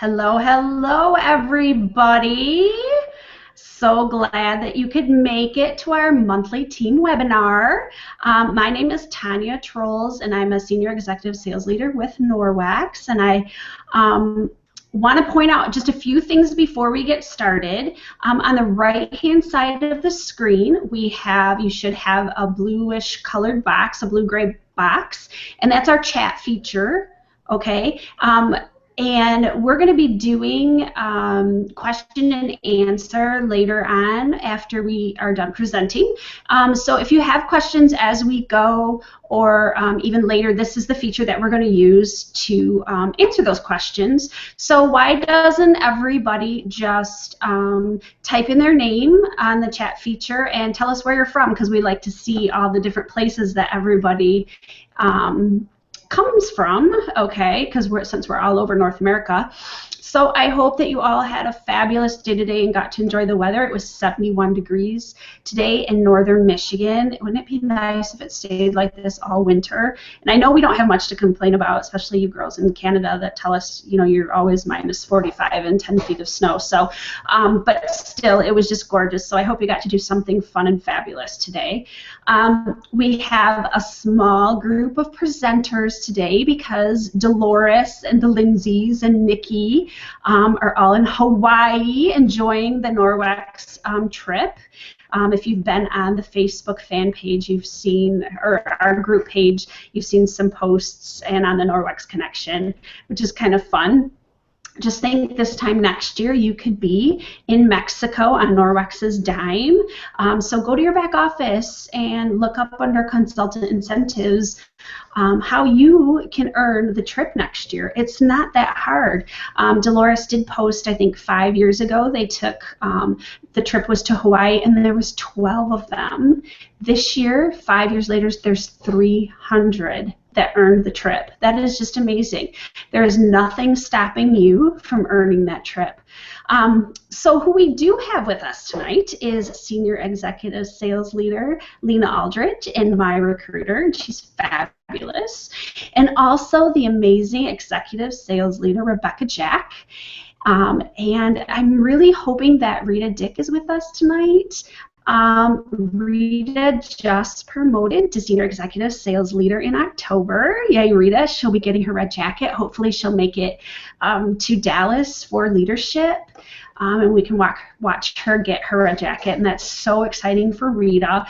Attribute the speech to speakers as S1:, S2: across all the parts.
S1: Hello, hello, everybody. So glad that you could make it to our monthly team webinar. My name is Tonya Trolls, and I'm a Senior Executive Sales Leader with Norwax. And I want to point out just a few things before we get started. On the right-hand side of the screen, you should have a bluish colored box, a blue-gray box, and that's our chat feature. Okay. And we're going to be doing question and answer later on after we are done presenting. So if you have questions as we go or even later, this is the feature that we're going to use to answer those questions. So why doesn't everybody just type in their name on the chat feature and tell us where you're from, because we like to see all the different places that everybody comes from, okay, because since we're all over North America. So I hope that you all had a fabulous day today and got to enjoy the weather. It was 71 degrees today in northern Michigan. Wouldn't it be nice if it stayed like this all winter? And I know we don't have much to complain about, especially you girls in Canada that tell us, you know, you're always minus 45 and 10 feet of snow. So, but still, it was just gorgeous. So I hope you got to do something fun and fabulous today. We have a small group of presenters today because Dolores and the Lindsays and Nikki are all in Hawaii enjoying the Norwax trip. If you've been on the Facebook fan page, you've seen, or our group page, you've seen some posts and on the Norwax Connection, which is kind of fun. Just think this time next year you could be in Mexico on Norwax's dime. So go to your back office and look up under consultant incentives how you can earn the trip next year. It's not that hard. Dolores did post, I think 5 years ago, they took, the trip was to Hawaii and there was 12 of them. This year, 5 years later, there's 300 that earned the trip. That is just amazing. There is nothing stopping you from earning that trip. So who we do have with us tonight is Senior Executive Sales Leader Lena Aldrich and my recruiter, and she's fabulous. And also the amazing Executive Sales Leader Rebecca Jack. And I'm really hoping that Rita Dick is with us tonight. Rita just promoted to Senior Executive Sales Leader in October. Yay, Rita. She'll be getting her red jacket. Hopefully she'll make it to Dallas for leadership. And we can watch her get her red jacket, and that's so exciting for Rita.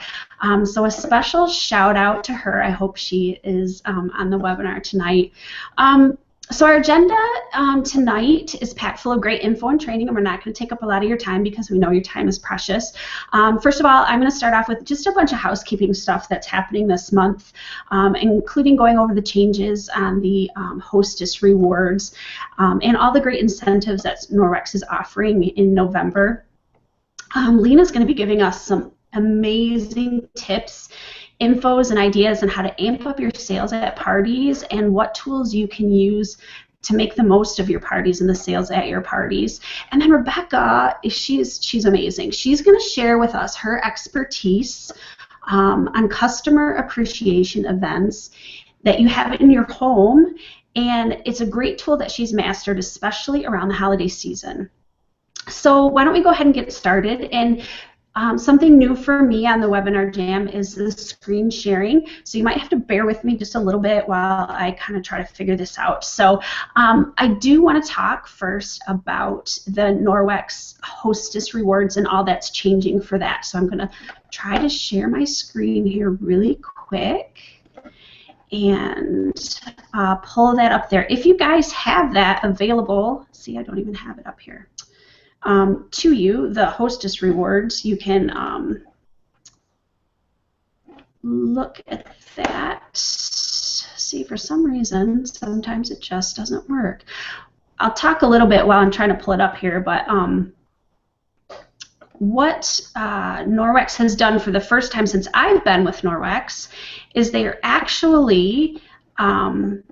S1: So a special shout out to her. I hope she is on the webinar tonight. So our agenda tonight is packed full of great info and training, and we're not going to take up a lot of your time because we know your time is precious. First of all, I'm going to start off with just a bunch of housekeeping stuff that's happening this month, including going over the changes on the Hostess rewards and all the great incentives that Norwax is offering in November. Lena's going to be giving us some amazing tips, infos, and ideas on how to amp up your sales at parties and what tools you can use to make the most of your parties and the sales at your parties. And then Rebecca, she's amazing. She's going to share with us her expertise on customer appreciation events that you have in your home, and it's a great tool that she's mastered, especially around the holiday season. So why don't we go ahead and get started? And something new for me on the Webinar Jam is the screen sharing, so you might have to bear with me just a little bit while I kind of try to figure this out. So I do want to talk first about the Norwax Hostess rewards and all that's changing for that. So I'm going to try to share my screen here really quick and pull that up there. If you guys have that available, see, I don't even have it up here. To you, the Hostess rewards, you can look at that. See, for some reason, sometimes it just doesn't work. I'll talk a little bit while I'm trying to pull it up here, but what Norwax has done for the first time since I've been with Norwax is they are actually, let me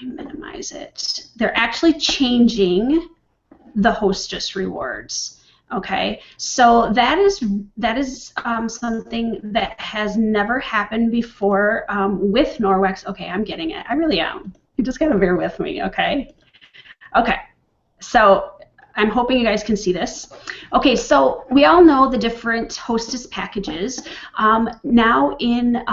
S1: minimize it, they're actually changing the Hostess rewards. Okay, so that is something that has never happened before with Norwax. Okay, I'm getting it. I really am. You just gotta bear with me, okay? Okay, so I'm hoping you guys can see this. Okay, so we all know the different Hostess packages. Now in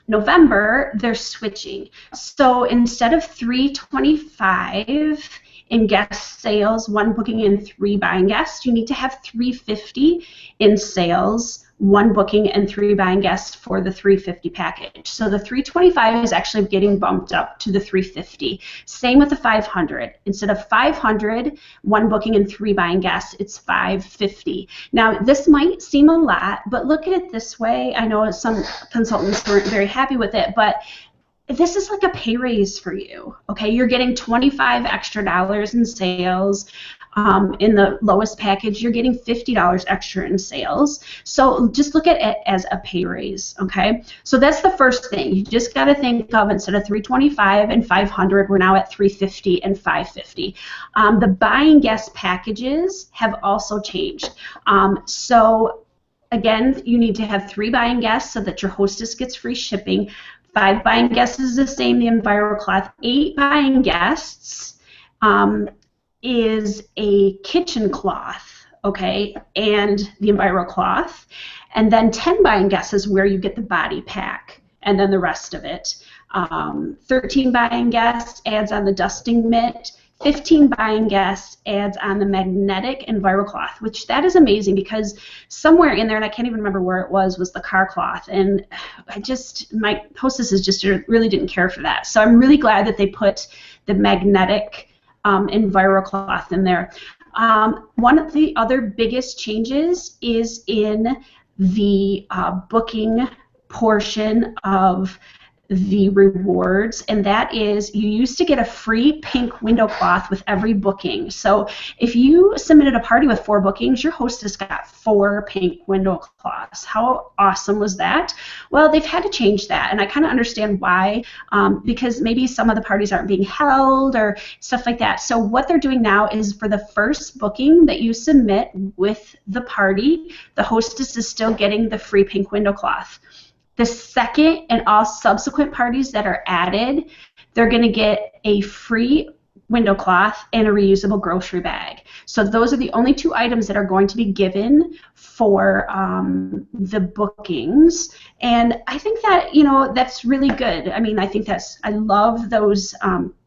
S1: November, they're switching. So instead of $325 in guest sales, one booking and three buying guests, you need to have $350 in sales, one booking and three buying guests for the $350 package. So the $325 is actually getting bumped up to the $350. Same with the $500. Instead of $500, one booking and three buying guests, it's $550. Now this might seem a lot, but look at it this way. I know some consultants weren't very happy with it, but this is like a pay raise for you. Okay, you're getting $25 extra in sales. In the lowest package, you're getting $50 extra in sales. So just look at it as a pay raise, okay? So that's the first thing. You just got to think of, instead of $325 and $500, we're now at $350 and $550. The buying guest packages have also changed. So again, you need to have 3 buying guests so that your hostess gets free shipping. 5 buying guests is the same, the EnviroCloth. 8 buying guests is a kitchen cloth, okay, and the EnviroCloth. And then 10 buying guests is where you get the body pack, and then the rest of it. 13 buying guests adds on the dusting mitt. 15 buying guests adds on the magnetic EnviroCloth, which that is amazing, because somewhere in there, and I can't even remember where it was the car cloth, and my hostesses just really didn't care for that. So I'm really glad that they put the magnetic EnviroCloth in there. One of the other biggest changes is in the booking portion of the rewards, and that is, you used to get a free pink window cloth with every booking. So if you submitted a party with 4 bookings, your hostess got 4 pink window cloths. How awesome was that? Well, they've had to change that, and I kind of understand why, because maybe some of the parties aren't being held or stuff like that. So what they're doing now is, for the first booking that you submit with the party, the hostess is still getting the free pink window cloth. The second and all subsequent parties that are added, they're going to get a free window cloth and a reusable grocery bag. So those are the only 2 items that are going to be given for the bookings. And I think that, that's really good. I mean, I love those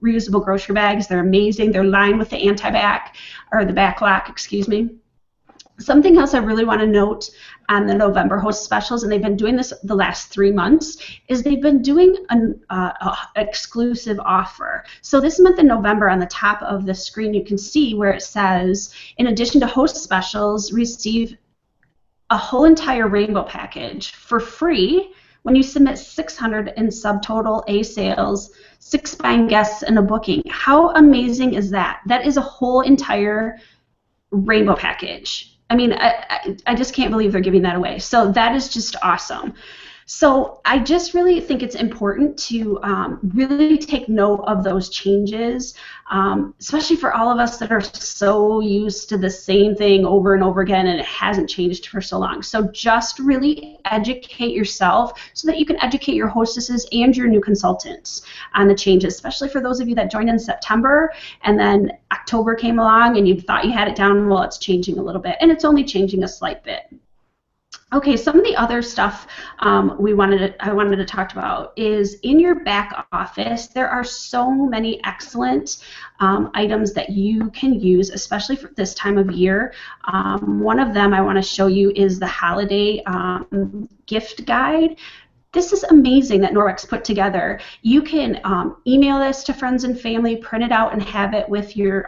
S1: reusable grocery bags. They're amazing. They're lined with the anti-back, or the back lock, excuse me. Something else I really want to note on the November host specials, and they've been doing this the last 3 months, is they've been doing an exclusive offer. So this month in November, on the top of the screen, you can see where it says, in addition to host specials, receive a whole entire rainbow package for free when you submit 600 in subtotal A sales, 6 buying guests, and a booking. How amazing is that? That is a whole entire rainbow package. I mean, I just can't believe they're giving that away. So that is just awesome. So I just really think it's important to really take note of those changes, especially for all of us that are so used to the same thing over and over again, and it hasn't changed for so long. So just really educate yourself so that you can educate your hostesses and your new consultants on the changes, especially for those of you that joined in September and then October came along and you thought you had it down. Well, it's changing a little bit, and it's only changing a slight bit. Okay, some of the other stuff I wanted to talk about is, in your back office, there are so many excellent items that you can use, especially for this time of year. One of them I want to show you is the holiday gift guide. This is amazing that Norwex put together. You can email this to friends and family, print it out, and have it with your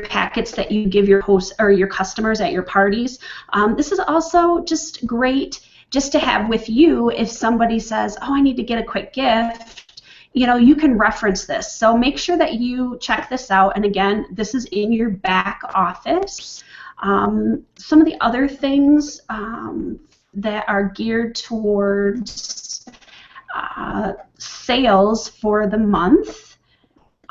S1: packets that you give your hosts or your customers at your parties. This is also just great just to have with you if somebody says, oh, I need to get a quick gift. You can reference this. So make sure that you check this out. And again, this is in your back office. Some of the other things that are geared towards sales for the month.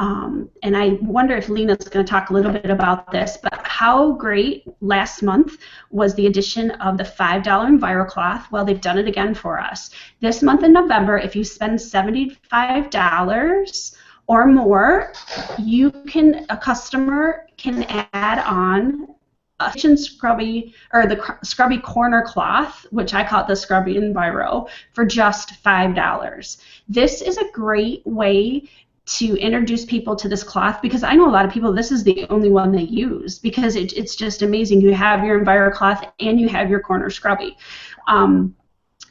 S1: And I wonder if Lena's going to talk a little bit about this, but how great last month was the addition of the $5 EnviroCloth. Well, they've done it again for us. This month in November, if you spend $75 or more, a customer can add on a kitchen scrubby, or the scrubby corner cloth, which I call it the scrubby enviro, for just $5. This is a great way to introduce people to this cloth, because I know a lot of people, this is the only one they use, because it's just amazing. You have your enviro cloth and you have your corner scrubby.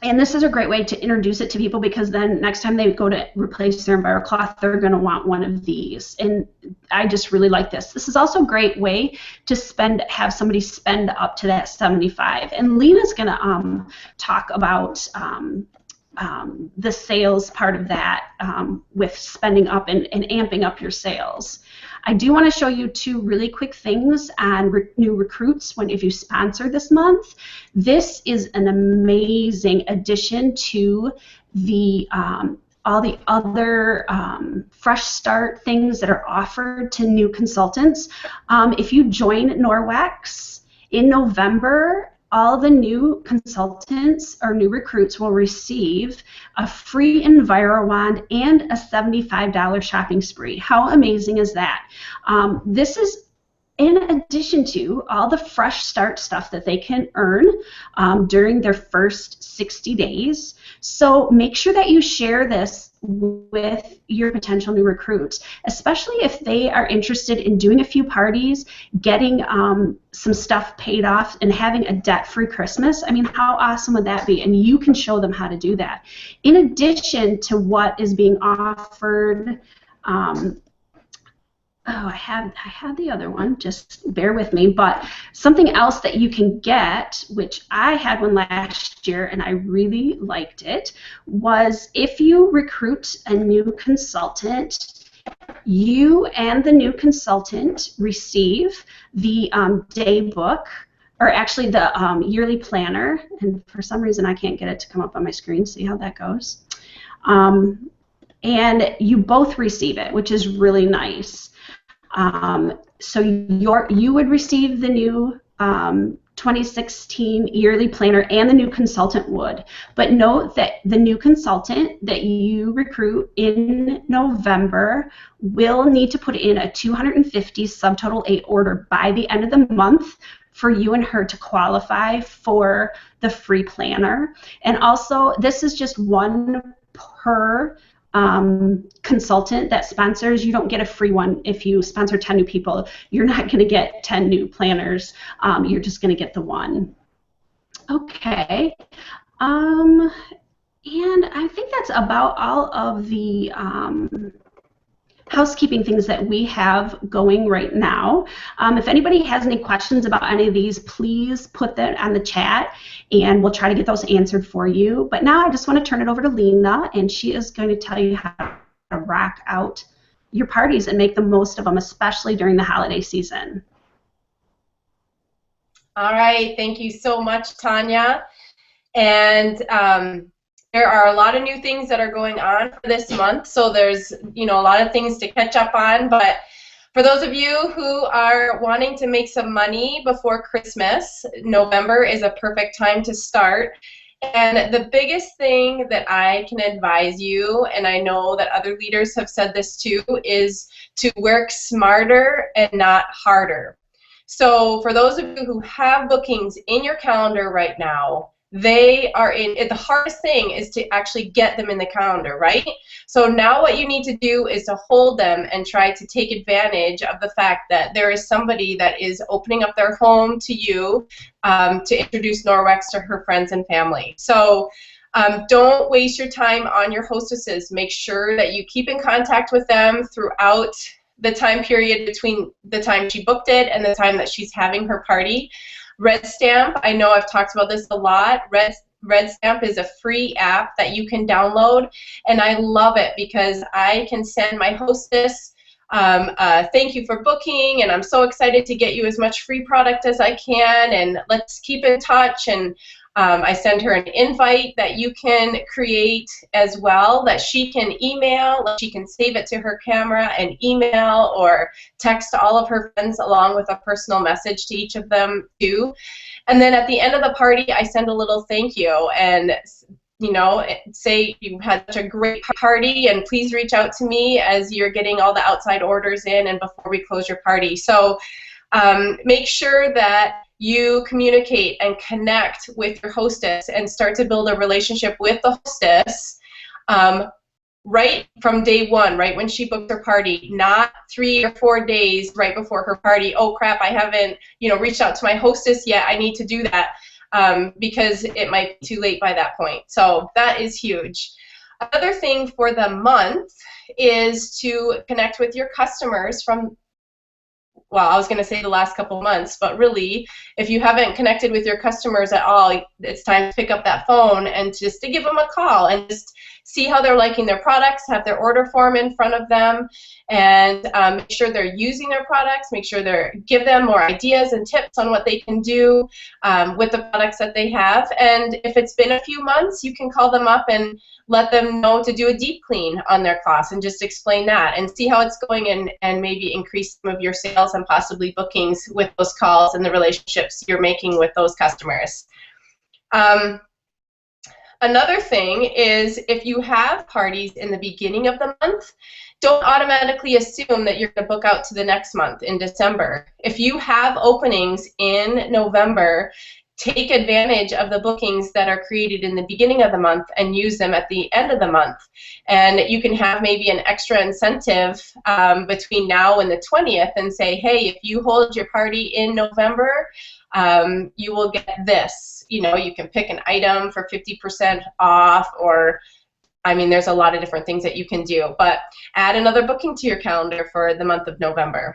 S1: And this is a great way to introduce it to people, because then next time they go to replace their enviro cloth, they're going to want one of these. And I just really like this. This is also a great way to have somebody spend up to that $75. And Lena's going to talk about the sales part of that with spending up and amping up your sales. I do want to show you two really quick things on new recruits if you sponsor this month. This is an amazing addition to the all the other fresh start things that are offered to new consultants. If you join Norwex in November, all the new consultants or new recruits will receive a free Enviro wand and a $75 shopping spree. How amazing is that? This is in addition to all the fresh start stuff that they can earn during their first 60 days. So make sure that you share this with your potential new recruits, especially if they are interested in doing a few parties, getting some stuff paid off, and having a debt-free Christmas. I mean, how awesome would that be? And you can show them how to do that. In addition to what is being offered, I had the other one, just bear with me, but something else that you can get, which I had one last year and I really liked it, was if you recruit a new consultant, you and the new consultant receive the day book, or actually the yearly planner, and for some reason I can't get it to come up on my screen. See how that goes? And you both receive it, which is really nice. So you would receive the new 2016 yearly planner, and the new consultant would. But note that the new consultant that you recruit in November will need to put in a 250 subtotal 8 order by the end of the month for you and her to qualify for the free planner. And also, this is just one per consultant that sponsors. You don't get a free one if you sponsor 10 new people. You're not going to get 10 new planners. You're just going to get the one. Okay. And I think that's about all of the housekeeping things that we have going right now. If anybody has any questions about any of these, please put that on the chat and we'll try to get those answered for you. But now I just want to turn it over to Lena, and she is going to tell you how to rock out your parties and make the most of them, especially during the holiday season.
S2: All right, thank you so much, Tonya. And there are a lot of new things that are going on for this month, so there's a lot of things to catch up on. But for those of you who are wanting to make some money before Christmas, November is a perfect time to start. And the biggest thing that I can advise you, and I know that other leaders have said this too, is to work smarter and not harder. So for those of you who have bookings in your calendar right now, they are the hardest thing is to actually get them in the calendar, right? So now what you need to do is to hold them and try to take advantage of the fact that there is somebody that is opening up their home to you to introduce Norwex to her friends and family. So don't waste your time on your hostesses. Make sure that you keep in contact with them throughout the time period between the time she booked it and the time that she's having her party. Red Stamp, I know I've talked about this a lot. Red Stamp is a free app that you can download, and I love it because I can send my hostess thank you for booking, and I'm so excited to get you as much free product as I can, and let's keep in touch. And I send her an invite that you can create as well, that she can email. She can save it to her camera and email or text all of her friends along with a personal message to each of them too. And then at the end of the party, I send a little thank you. And you know, say you had such a great party and please reach out to me as you're getting all the outside orders in and before we close your party. So make sure that you communicate and connect with your hostess and start to build a relationship with the hostess right from day one, right when she booked her party, not 3 or 4 days right before her party. Oh crap, I haven't, you know, reached out to my hostess yet. I need to do that because it might be too late by that point. So that is huge. Another thing for the month is to connect with your customers from, well, I was going to say the last couple months, but really, if you haven't connected with your customers at all, it's time to pick up that phone and just to give them a call and just see how they're liking their products, have their order form in front of them, and make sure they're using their products, make sure give them more ideas and tips on what they can do with the products that they have. And if it's been a few months, you can call them up and let them know to do a deep clean on their class and just explain that and see how it's going and maybe increase some of your sales and possibly bookings with those calls and the relationships you're making with those customers. Another thing is if you have parties in the beginning of the month, don't automatically assume that you're going to book out to the next month in December. If you have openings in November, take advantage of the bookings that are created in the beginning of the month and use them at the end of the month. And you can have maybe an extra incentive between now and the 20th and say, hey, if you hold your party in November, you will get this. You know, you can pick an item for 50% off, or I mean, there's a lot of different things that you can do, but add another booking to your calendar for the month of November.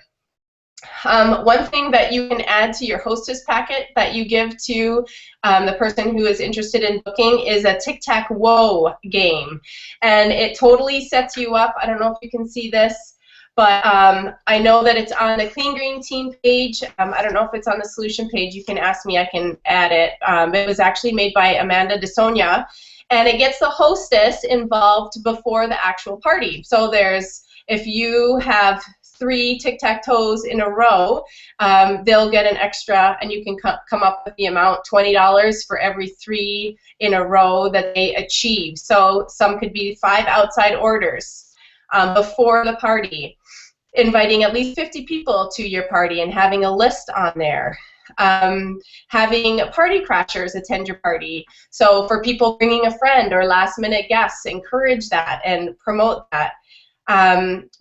S2: One thing that you can add to your hostess packet that you give to the person who is interested in booking is a tic-tac-woe game. And it totally sets you up. I don't know if you can see this, but I know that it's on the Clean Green Team page. I don't know if it's on the Solution page. You can ask me. I can add it. It was actually made by Amanda de Tonya. And it gets the hostess involved before the actual party. So if you have 3 tic-tac-toes in a row, they'll get an extra, and you can come up with the amount, $20 for every 3 in a row that they achieve. So some could be 5 outside orders before the party, inviting at least 50 people to your party and having a list on there. Having party crashers attend your party. So for people bringing a friend or last minute guests, encourage that and promote that.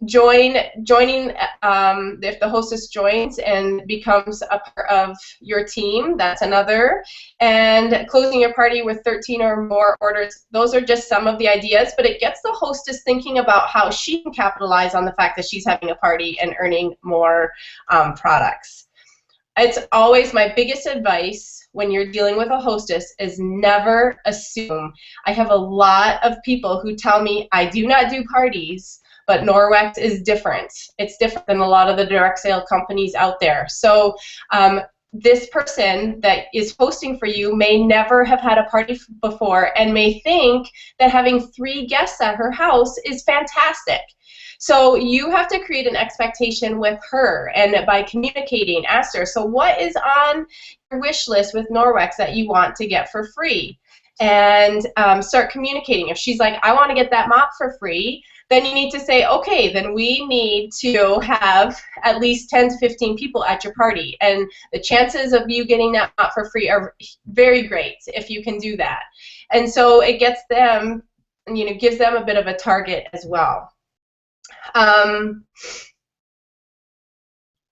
S2: Joining if the hostess joins and becomes a part of your team, that's another. And closing your party with 13 or more orders, those are just some of the ideas, but it gets the hostess thinking about how she can capitalize on the fact that she's having a party and earning more products. It's always my biggest advice when you're dealing with a hostess is never assume. I have a lot of people who tell me, I do not do parties, but Norwex is different. It's different than a lot of the direct sale companies out there. So this person that is hosting for you may never have had a party before and may think that having 3 guests at her house is fantastic. So you have to create an expectation with her, and by communicating, ask her, so what is on your wish list with Norwex that you want to get for free? And start communicating. If she's like, I want to get that mop for free, then you need to say, okay, then we need to have at least 10 to 15 people at your party. And the chances of you getting that mop for free are very great if you can do that. And so it gets them, you know, gives them a bit of a target as well. I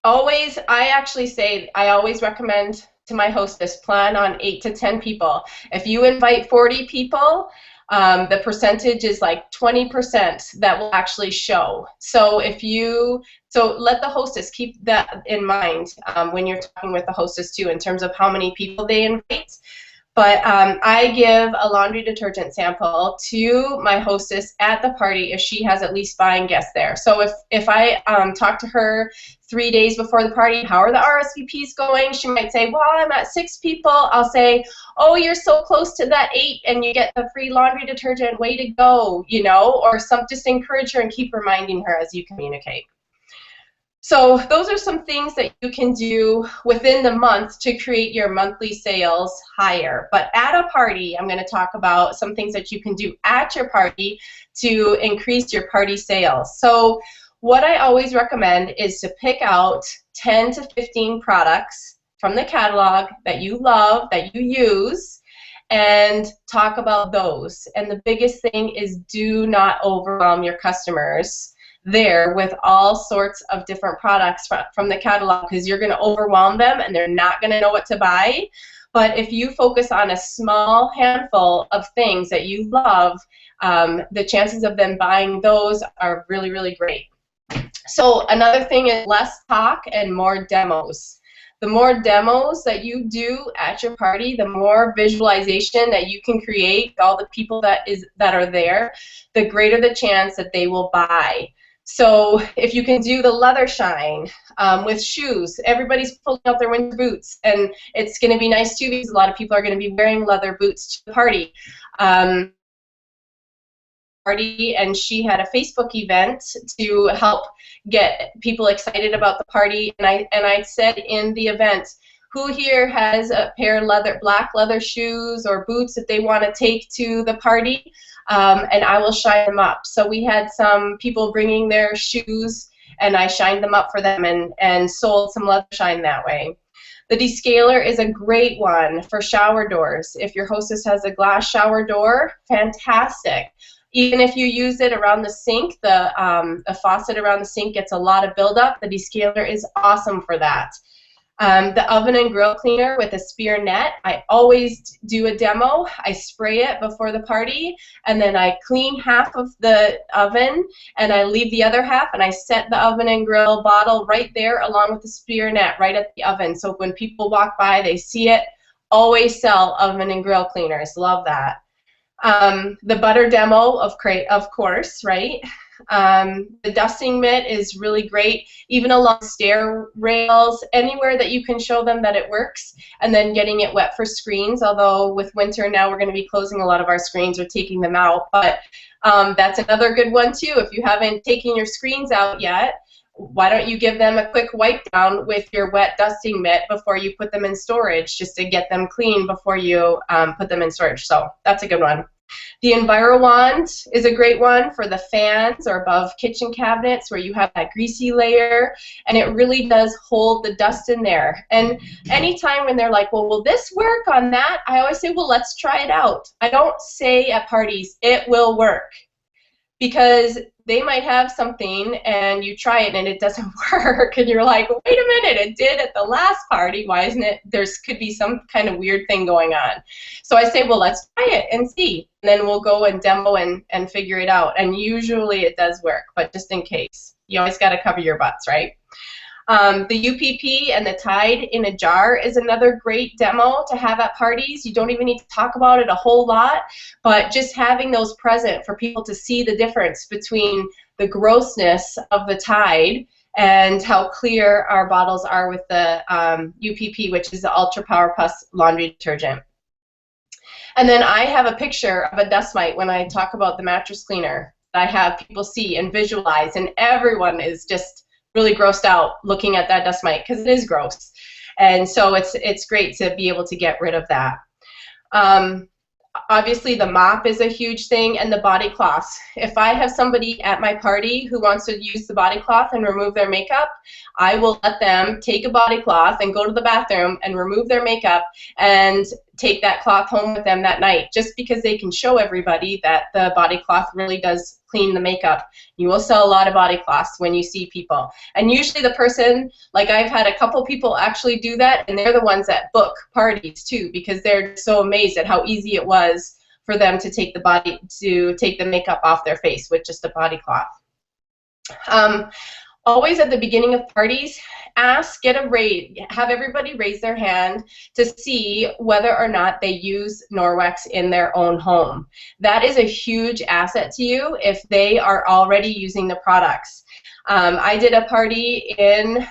S2: always recommend to my hostess, plan on 8 to 10 people. If you invite 40 people, the percentage is like 20% that will actually show. So let the hostess keep that in mind when you're talking with the hostess too, in terms of how many people they invite. But I give a laundry detergent sample to my hostess at the party if she has at least 5 guests there. So if I talk to her 3 days before the party, how are the RSVPs going? She might say, well, I'm at 6 people. I'll say, oh, you're so close to that 8 and you get the free laundry detergent, way to go, you know, or just encourage her and keep reminding her as you communicate. So those are some things that you can do within the month to create your monthly sales higher. But at a party, I'm going to talk about some things that you can do at your party to increase your party sales. So what I always recommend is to pick out 10 to 15 products from the catalog that you love, that you use, and talk about those. And the biggest thing is, do not overwhelm your customers there with all sorts of different products from the catalog, because you're going to overwhelm them and they're not going to know what to buy. But if you focus on a small handful of things that you love, the chances of them buying those are really, really great. So another thing is less talk and more demos. The more demos that you do at your party, the more visualization that you can create, all the people that are there, the greater the chance that they will buy. So if you can do the leather shine with shoes, everybody's pulling out their winter boots, and it's going to be nice too because a lot of people are going to be wearing leather boots to the party. And she had a Facebook event to help get people excited about the party, and I said in the event, who here has a pair of black leather shoes or boots that they want to take to the party, and I will shine them up. So we had some people bringing their shoes, and I shined them up for them and sold some leather shine that way. The descaler is a great one for shower doors. If your hostess has a glass shower door, fantastic. Even if you use it around the sink, the faucet around the sink gets a lot of buildup. The descaler is awesome for that. The oven and grill cleaner with a spear net, I always do a demo. I spray it before the party, and then I clean half of the oven, and I leave the other half, and I set the oven and grill bottle right there along with the spear net right at the oven. So when people walk by, they see it. Always sell oven and grill cleaners. Love that. The butter demo, of course, right? The dusting mitt is really great, even along stair rails, anywhere that you can show them that it works, and then getting it wet for screens, although with winter now we're going to be closing a lot of our screens or taking them out, but that's another good one too. If you haven't taken your screens out yet, why don't you give them a quick wipe down with your wet dusting mitt before you put them in storage, just to get them clean before you put them in storage. So that's a good one. The EnviroWand is a great one for the fans or above kitchen cabinets where you have that greasy layer, and it really does hold the dust in there. And anytime when they're like, well, will this work on that? I always say, well, let's try it out. I don't say at parties, it will work, because they might have something and you try it and it doesn't work, and you're like, wait a minute, it did at the last party, why isn't it? Could be some kind of weird thing going on. So I say, well, let's try it and see, and then we'll go and demo and figure it out, and usually it does work, but just in case, you always got to cover your butts, right? The UPP and the Tide in a jar is another great demo to have at parties. You don't even need to talk about it a whole lot, but just having those present for people to see the difference between the grossness of the Tide and how clear our bottles are with the UPP, which is the Ultra Power Plus laundry detergent. And then I have a picture of a dust mite when I talk about the mattress cleaner that I have people see and visualize, and everyone is just really grossed out looking at that dust mite because it is gross. And so it's great to be able to get rid of that. Obviously the mop is a huge thing, and the body cloths. If I have somebody at my party who wants to use the body cloth and remove their makeup, I will let them take a body cloth and go to the bathroom and remove their makeup and take that cloth home with them that night, just because they can show everybody that the body cloth really does clean the makeup. You will sell a lot of body cloths when you see people. And usually the person, like I've had a couple people actually do that, and they're the ones that book parties too, because they're so amazed at how easy it was for them to take the makeup off their face with just a body cloth. Always at the beginning of parties, have everybody raise their hand to see whether or not they use Norwex in their own home. That is a huge asset to you if they are already using the products. I did a party in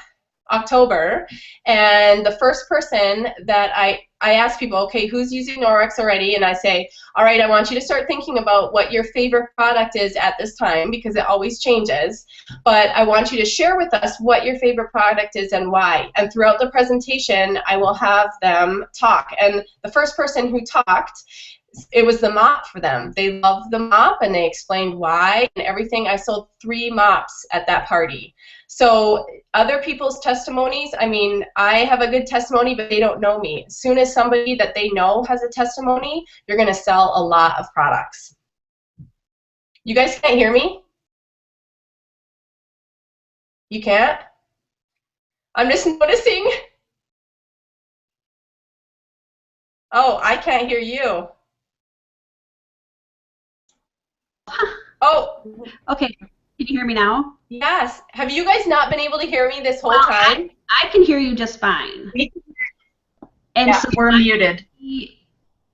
S2: October, and the first person that I ask people, okay, who's using Norwex already? And I say, all right, I want you to start thinking about what your favorite product is at this time, because it always changes. But I want you to share with us what your favorite product is and why. And throughout the presentation, I will have them talk. And the first person who talked, it was the mop for them. They loved the mop, and they explained why and everything. I sold 3 mops at that party. So other people's testimonies, I mean, I have a good testimony, but they don't know me. As soon as somebody that they know has a testimony, you're going to sell a lot of products. You guys can't hear me? You can't? I'm just noticing. Oh, I can't hear you. Oh.
S1: Okay, can you hear me now?
S2: Yes. Have you guys not been able to hear me this whole time?
S1: I can hear you just fine. And
S2: Yeah,
S1: so
S2: we're muted.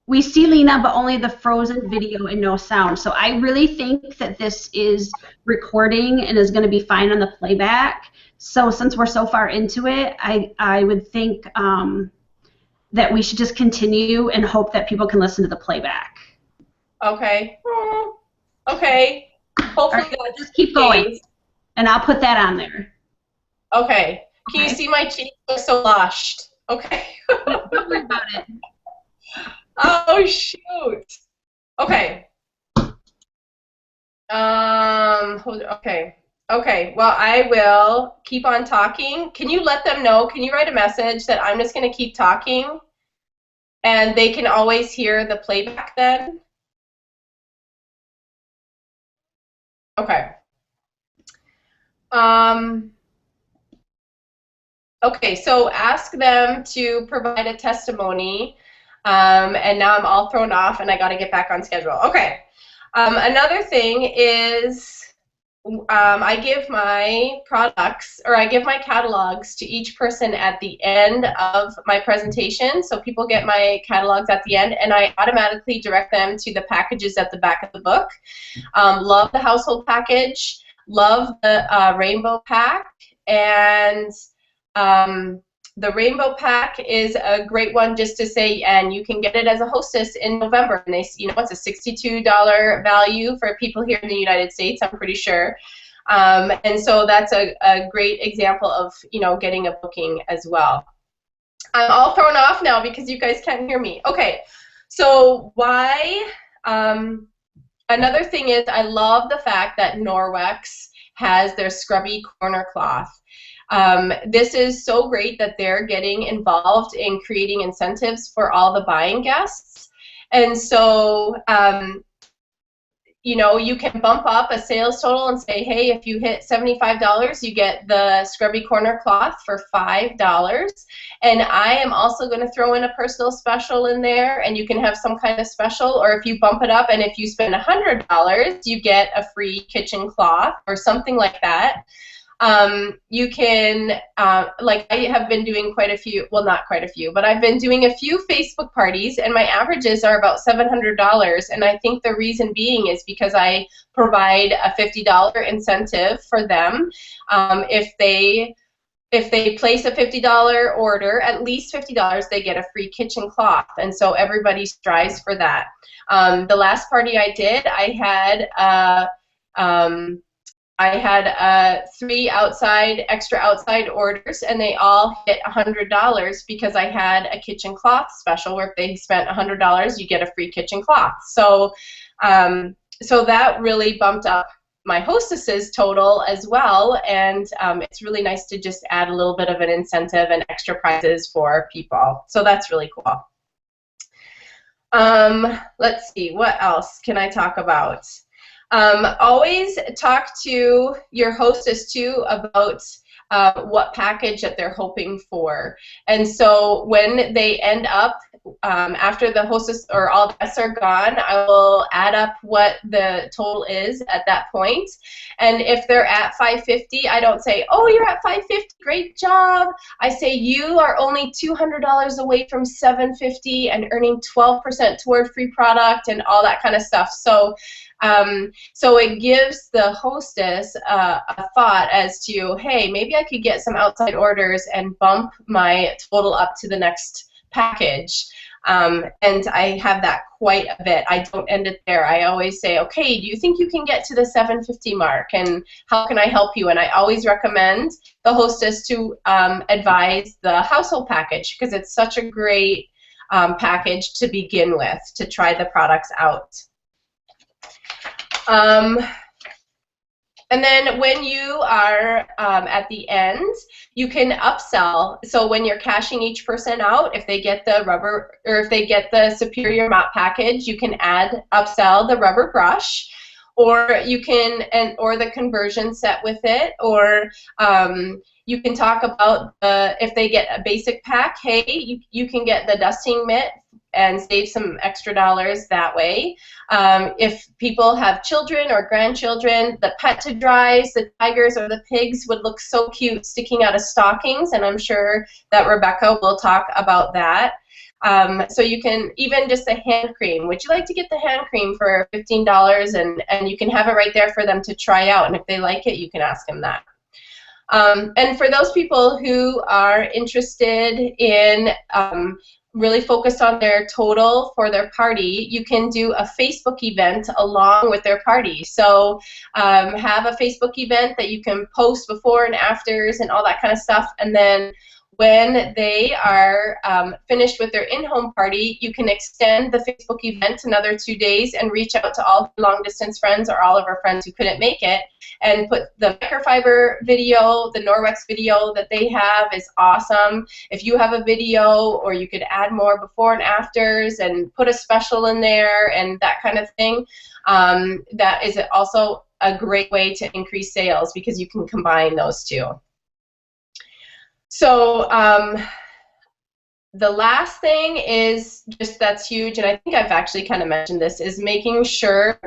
S1: We see Lena, but only the frozen video and no sound. So I really think that this is recording and is going to be fine on the playback. So since we're so far into it, I would think that we should just continue and hope that people can listen to the playback.
S2: Okay. Okay. Hopefully
S1: right, just keep going. And I'll put that on there.
S2: Okay. Can you see my cheeks are so flushed? Okay.
S1: Don't worry about it.
S2: Oh, shoot. Okay. Okay. Okay. Well, I will keep on talking. Can you let them know? Can you write a message that I'm just going to keep talking? And they can always hear the playback then? Okay. Okay, so ask them to provide a testimony, and now I'm all thrown off and I got to get back on schedule. Okay, another thing is I give my products, or I give my catalogs to each person at the end of my presentation, so people get my catalogs at the end, and I automatically direct them to the packages at the back of the book. Love the household package, love the rainbow pack, and the rainbow pack is a great one just to say, and you can get it as a hostess in November. And they, you know, it's a $62 value for people here in the United States, I'm pretty sure. And so that's a great example of, you know, getting a booking as well. I'm all thrown off now because you guys can't hear me. Okay, so why? Another thing is I love the fact that Norwex has their scrubby corner cloth. This is so great that they're getting involved in creating incentives for all the buying guests. And so, you know, you can bump up a sales total and say, hey, if you hit $75, you get the scrubby corner cloth for $5. And I am also going to throw in a personal special in there, and you can have some kind of special, or if you bump it up and if you spend $100, you get a free kitchen cloth or something like that. You can, like I have been doing quite a few, well not quite a few, but I've been doing a few Facebook parties, and my averages are about $700, and I think the reason being is because I provide a $50 incentive for them. If they place a $50 order, at least $50, they get a free kitchen cloth, and so everybody strives for that. The last party I did, I had 3 extra outside orders, and they all hit $100 because I had a kitchen cloth special where if they spent $100, you get a free kitchen cloth. So, so that really bumped up my hostesses total as well, and it's really nice to just add a little bit of an incentive and extra prizes for people. So that's really cool. Let's see, what else can I talk about? Always talk to your hostess too about what package that they're hoping for. And so when they end up, after the hostess or all the guests are gone, I will add up what the total is at that point. And if they're at $550, I don't say, oh, you're at $550, great job. I say you are only $200 away from $750 and earning 12% toward free product and all that kind of stuff. So so it gives the hostess a thought as to, hey, maybe I could get some outside orders and bump my total up to the next package. And I have that quite a bit. I don't end it there. I always say, okay, do you think you can get to the $750 mark? And how can I help you? And I always recommend the hostess to advise the household package, because it's such a great package to begin with, to try the products out. And then when you are at the end, you can upsell. So when you're cashing each person out, if they get the rubber, or if they get the superior mop package, you can upsell the rubber brush, or you can, or the conversion set with it, or you can talk about if they get a basic pack, hey, you can get the dusting mitt and save some extra dollars that way. If people have children or grandchildren, the pet to dries, the tigers or the pigs would look so cute sticking out of stockings, and I'm sure that Rebecca will talk about that. So you can, even just the hand cream, would you like to get the hand cream for $15, and you can have it right there for them to try out, and if they like it, you can ask them that. And for those people who are interested in really focused on their total for their party, you can do a Facebook event along with their party. So have a Facebook event that you can post before and afters and all that kind of stuff, and then when they are finished with their in-home party, you can extend the Facebook event another 2 days and reach out to all long-distance friends or all of our friends who couldn't make it, and put the microfiber video, the Norwex video that they have is awesome. If you have a video, or you could add more before and afters and put a special in there and that kind of thing, that is also a great way to increase sales, because you can combine those two. So the last thing is just, that's huge, and I think I've actually kind of mentioned this, is making sure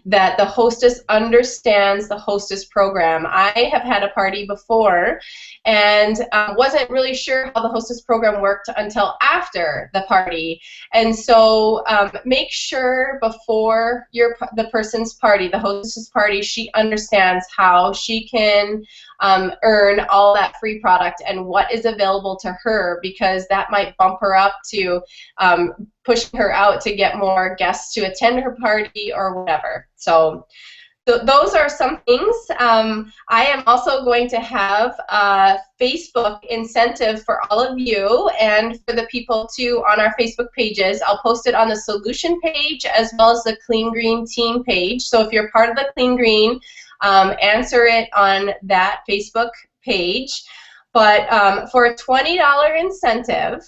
S2: that the hostess understands the hostess program. I have had a party before and wasn't really sure how the hostess program worked until after the party. And so make sure before the person's party, the hostess party, she understands how she can earn all that free product and what is available to her, because that might bump her up to pushing her out to get more guests to attend her party or whatever. So those are some things. I am also going to have a Facebook incentive for all of you and for the people too on our Facebook pages. I'll post it on the solution page as well as the Clean Green team page. So if you're part of the Clean Green, answer it on that Facebook page. But for a $20 incentive,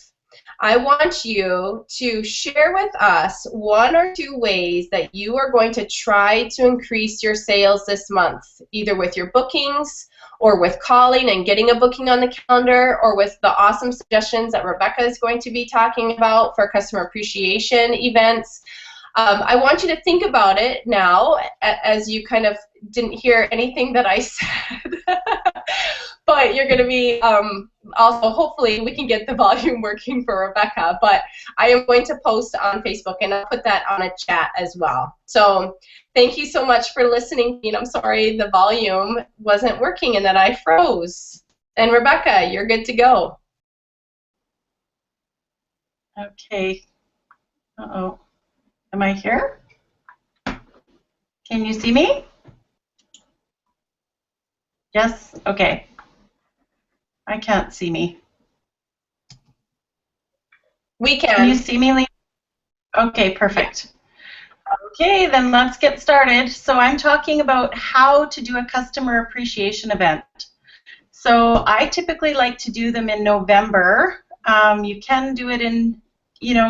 S2: I want you to share with us 1 or 2 ways that you are going to try to increase your sales this month, either with your bookings, or with calling and getting a booking on the calendar, or with the awesome suggestions that Rebecca is going to be talking about for customer appreciation events. I want you to think about it now, as you kind of didn't hear anything that I said. But you're going to be also, hopefully we can get the volume working for Rebecca, but I am going to post on Facebook, and I'll put that on a chat as well. So thank you so much for listening. I'm sorry the volume wasn't working and that I froze. And Rebecca, you're good to go.
S3: Okay. Uh-oh. Am I here? Can you see me? Yes? Okay. I can't see me.
S2: We can.
S3: Can you see me, Lee? Okay, perfect. Okay, then let's get started. So I'm talking about how to do a customer appreciation event. So I typically like to do them in November. You can do it in,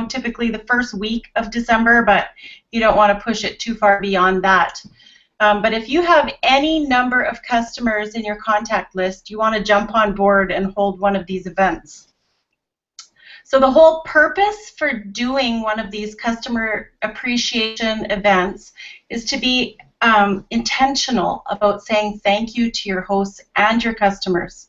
S3: typically the first week of December, but you don't want to push it too far beyond that. But if you have any number of customers in your contact list, you want to jump on board and hold one of these events. So the whole purpose for doing one of these customer appreciation events is to be intentional about saying thank you to your hosts and your customers.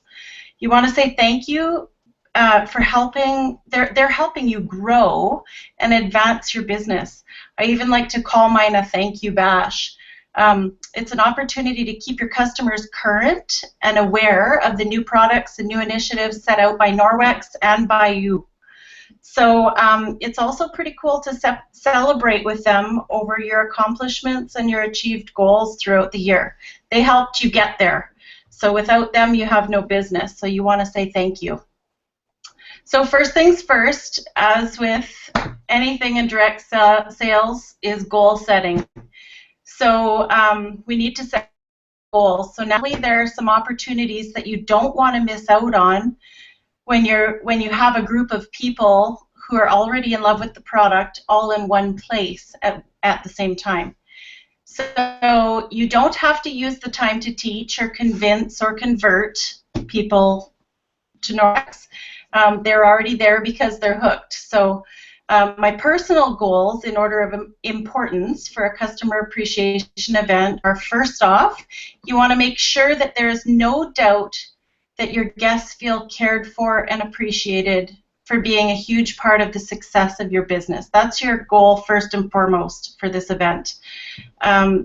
S3: You want to say thank you for helping. They're helping you grow and advance your business. I even like to call mine a thank you bash. It's an opportunity to keep your customers current and aware of the new products and new initiatives set out by Norwex and by you. So it's also pretty cool to celebrate with them over your accomplishments and your achieved goals throughout the year. They helped you get there. So without them, you have no business. So you want to say thank you. So first things first, as with anything in direct sales, is goal setting. So we need to set goals. So now there are some opportunities that you don't want to miss out on when you have a group of people who are already in love with the product all in one place at the same time. So you don't have to use the time to teach or convince or convert people to Norwex. They're already there because they're hooked. So my personal goals in order of importance for a customer appreciation event are, first off, you want to make sure that there is no doubt that your guests feel cared for and appreciated for being a huge part of the success of your business. That's your goal first and foremost for this event.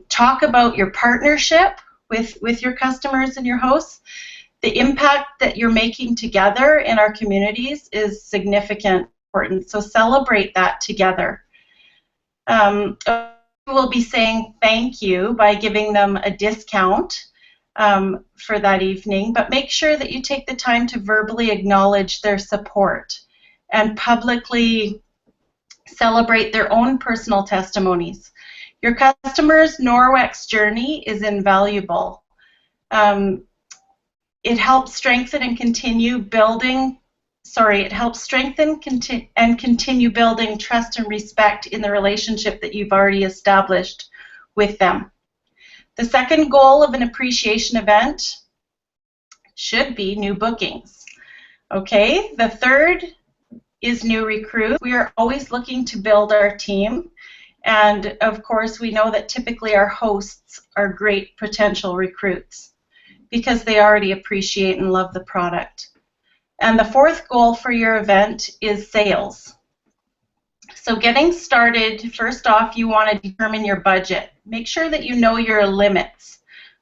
S3: Talk about your partnership with your customers and your hosts. The impact that you're making together in our communities is significant, important. So celebrate that together. We'll be saying thank you by giving them a discount for that evening, but make sure that you take the time to verbally acknowledge their support and publicly celebrate their own personal testimonies. Your customers' Norwex journey is invaluable. It helps strengthen and continue building. It helps strengthen and continue building trust and respect in the relationship that you've already established with them. The second goal of an appreciation event should be new bookings. Okay, the third is new recruits. We are always looking to build our team, and of course we know that typically our hosts are great potential recruits because they already appreciate and love the product. And the fourth goal for your event is sales. So getting started, first off, you want to determine your budget. Make sure that you know your limits.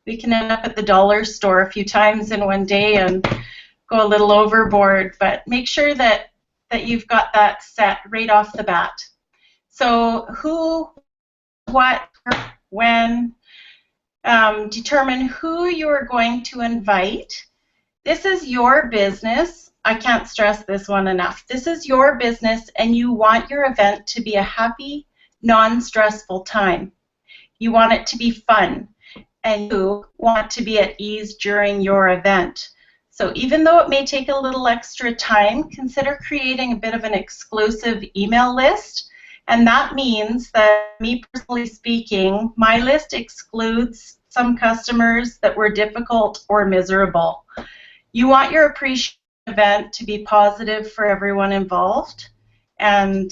S3: We can end up at the dollar store a few times in one day and go a little overboard, but make sure that you've got that set right off the bat. So who, what, when, determine who you are going to invite. This is your business. I can't stress this one enough. This is your business, and you want your event to be a happy, non-stressful time. You want it to be fun, and you want to be at ease during your event. So even though it may take a little extra time, consider creating a bit of an exclusive email list. And that means that, me personally speaking, my list excludes some customers that were difficult or miserable. You want your appreciation event to be positive for everyone involved, and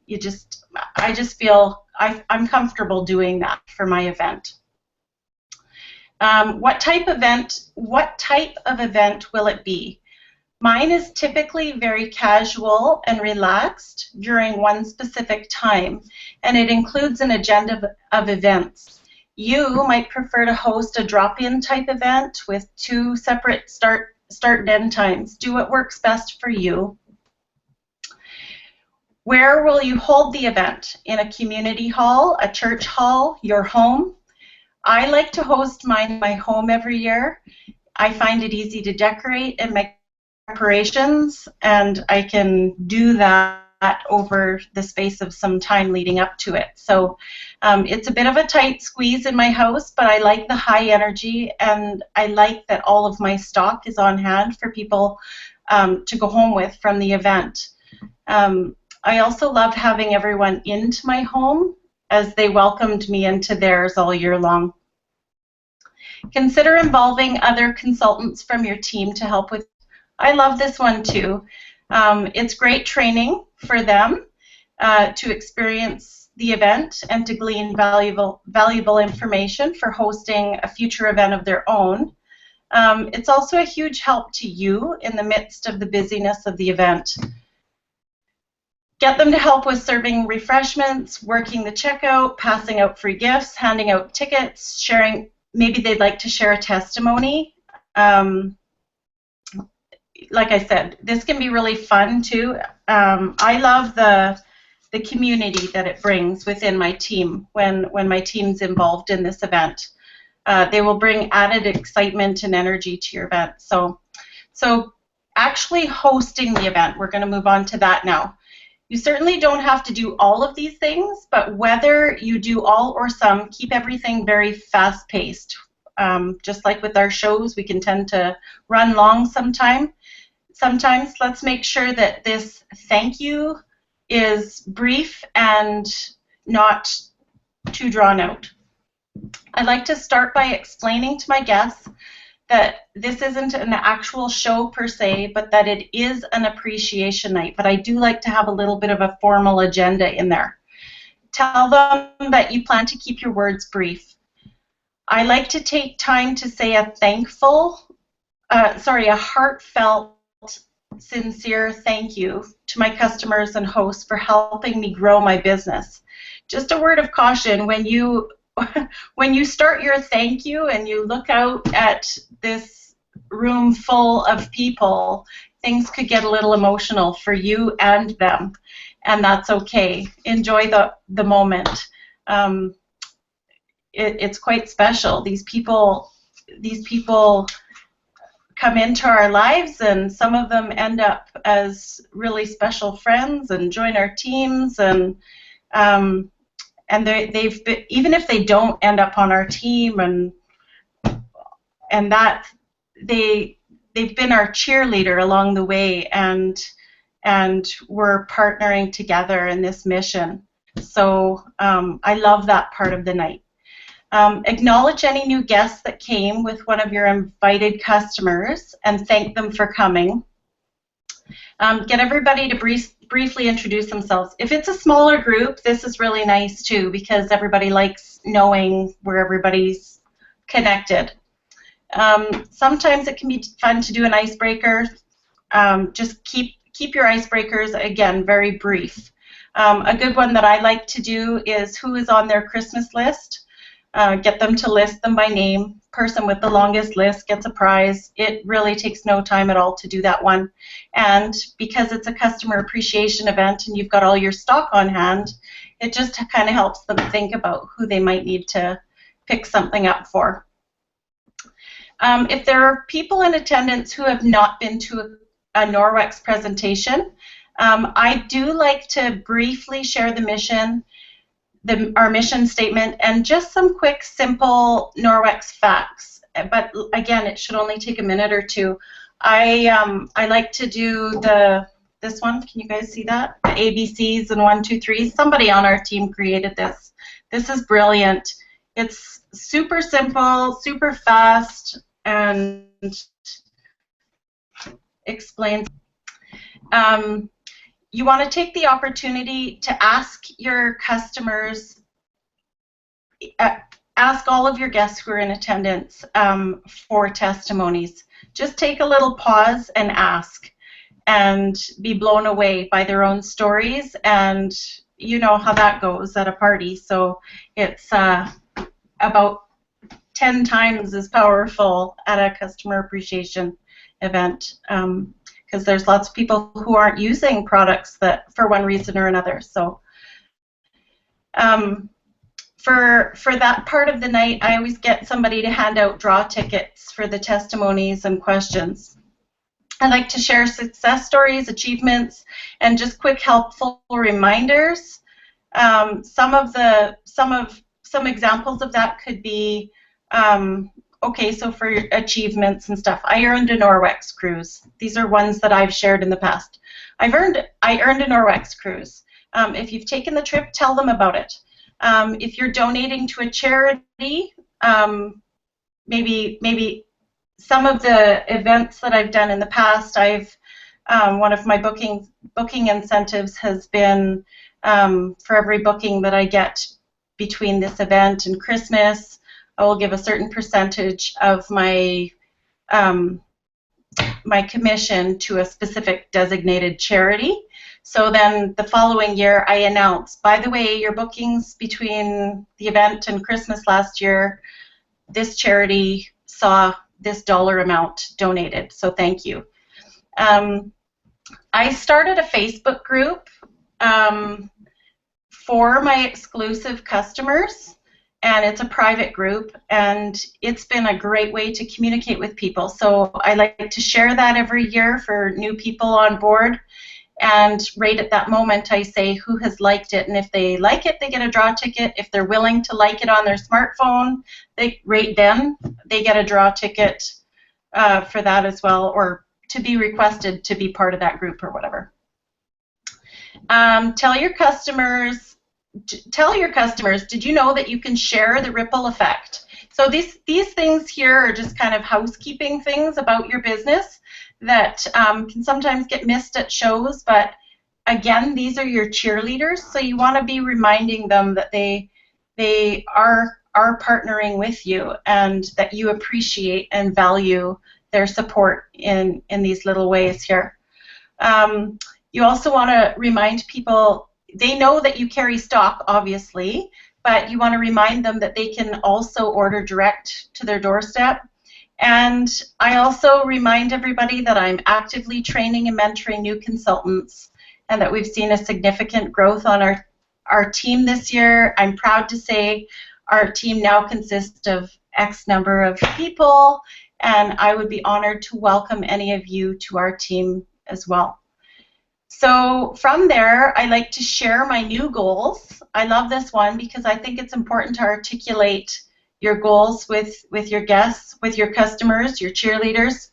S3: I just feel I'm comfortable doing that for my event. What type of event will it be? Mine is typically very casual and relaxed during one specific time, and it includes an agenda of events. You might prefer to host a drop-in type event with 2 separate start and end times. Do what works best for you. Where will you hold the event? In a community hall, a church hall, your home? I like to host mine in my home every year. I find it easy to decorate and make preparations, and I can do that over the space of some time leading up to it. So it's a bit of a tight squeeze in my house, but I like the high energy, and I like that all of my stock is on hand for people to go home with from the event. I also love having everyone into my home as they welcomed me into theirs all year long. Consider involving other consultants from your team to help with. I love this one too. It's great training for them to experience the event and to glean valuable information for hosting a future event of their own. It's also a huge help to you in the midst of the busyness of the event. Get them to help with serving refreshments, working the checkout, passing out free gifts, handing out tickets, sharing. Maybe they'd like to share a testimony. like I said, this can be really fun too. I love the community that it brings within my team when my team's involved in this event. They will bring added excitement and energy to your event. So actually hosting the event, we're going to move on to that now. You certainly don't have to do all of these things, but whether you do all or some, keep everything very fast-paced. Just like with our shows, we can tend to run long sometimes. Let's make sure that this thank you is brief and not too drawn out. I'd like to start by explaining to my guests that this isn't an actual show per se, but that it is an appreciation night. But I do like to have a little bit of a formal agenda in there. Tell them that you plan to keep your words brief. I like to take time to say a heartfelt, sincere thank you to my customers and hosts for helping me grow my business. Just a word of caution, when you start your thank you and you look out at this room full of people, things could get a little emotional for you and them, and that's okay. Enjoy the moment. It's quite special. These people come into our lives, and some of them end up as really special friends and join our teams, and they've been, even if they don't end up on our team, and that they've been our cheerleader along the way, and we're partnering together in this mission. So I love that part of the night. Acknowledge any new guests that came with one of your invited customers and thank them for coming. Get everybody to briefly introduce themselves. If it's a smaller group, this is really nice too, because everybody likes knowing where everybody's connected. Sometimes it can be fun to do an icebreaker. Just keep your icebreakers, again, very brief. A good one that I like to do is who is on their Christmas list. Get them to list them by name. Person with the longest list gets a prize. It really takes no time at all to do that one. And because it's a customer appreciation event and you've got all your stock on hand, it just kind of helps them think about who they might need to pick something up for. If there are people in attendance who have not been to a Norwex presentation, I do like to briefly share the mission, our mission statement, and just some quick, simple Norwex facts. But again, it should only take a minute or two. I like to do this one. Can you guys see that? The ABCs and 1, 2, 3. Somebody on our team created this. This is brilliant. It's super simple, super fast, and explains. You want to take the opportunity to ask your customers, ask all of your guests who are in attendance for testimonies. Just take a little pause and ask, and be blown away by their own stories, and you know how that goes at a party. So it's about 10 times as powerful at a customer appreciation event. Because there's lots of people who aren't using products that for one reason or another. So for that part of the night, I always get somebody to hand out draw tickets for the testimonies and questions. I like to share success stories, achievements, and just quick helpful reminders. Some examples of that could be okay, so for achievements and stuff, I earned a Norwex cruise. These are ones that I've shared in the past. I earned a Norwex cruise. If you've taken the trip, tell them about it. If you're donating to a charity, maybe some of the events that I've done in the past, one of my booking incentives has been for every booking that I get between this event and Christmas, I will give a certain percentage of my my commission to a specific designated charity. So then the following year I announce, by the way, your bookings between the event and Christmas last year, this charity saw this dollar amount donated, so thank you. I started a Facebook group for my exclusive customers, and it's a private group, and it's been a great way to communicate with people. So I like to share that every year for new people on board, and right at that moment I say who has liked it, and if they like it, they get a draw ticket. If they're willing to like it on their smartphone, they get a draw ticket for that as well, or to be requested to be part of that group or whatever. Tell your customers, did you know that you can share the ripple effect? So these things here are just kind of housekeeping things about your business that can sometimes get missed at shows, but again, these are your cheerleaders, so you want to be reminding them that they are partnering with you and that you appreciate and value their support in these little ways here. You also want to remind people, they know that you carry stock, obviously, but you want to remind them that they can also order direct to their doorstep. And I also remind everybody that I'm actively training and mentoring new consultants, and that we've seen a significant growth on our team this year. I'm proud to say our team now consists of X number of people, and I would be honored to welcome any of you to our team as well. So from there, I like to share my new goals. I love this one because I think it's important to articulate your goals with your guests, with your customers, your cheerleaders.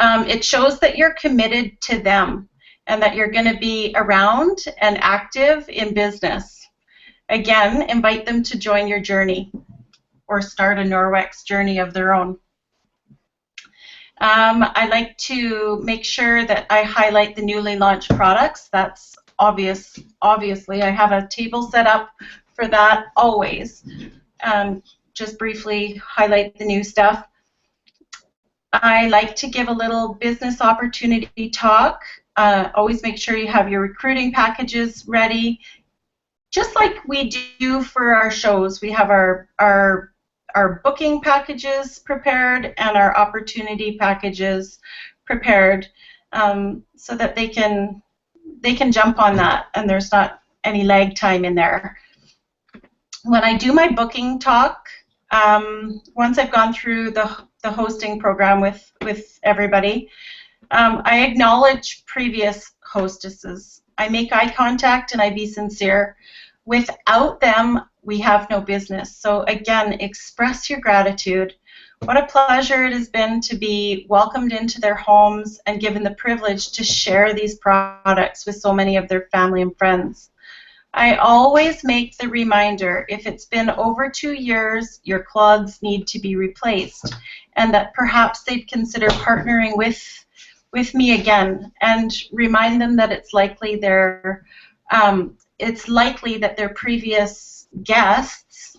S3: It shows that you're committed to them and that you're going to be around and active in business. Again, invite them to join your journey or start a Norwex journey of their own. I like to make sure that I highlight the newly launched products. That's obvious. Obviously, I have a table set up for that always. Just briefly highlight the new stuff. I like to give a little business opportunity talk. Always make sure you have your recruiting packages ready. Just like we do for our shows, we have our booking packages prepared and our opportunity packages prepared, so that they can jump on that and there's not any lag time in there. When I do my booking talk, once I've gone through the hosting program with everybody, I acknowledge previous hostesses. I make eye contact and I be sincere. Without them, we have no business. So again, express your gratitude. What a pleasure it has been to be welcomed into their homes and given the privilege to share these products with so many of their family and friends. I always make the reminder, if it's been over 2 years, your clogs need to be replaced, and that perhaps they'd consider partnering with me again, and remind them that it's likely that their previous guests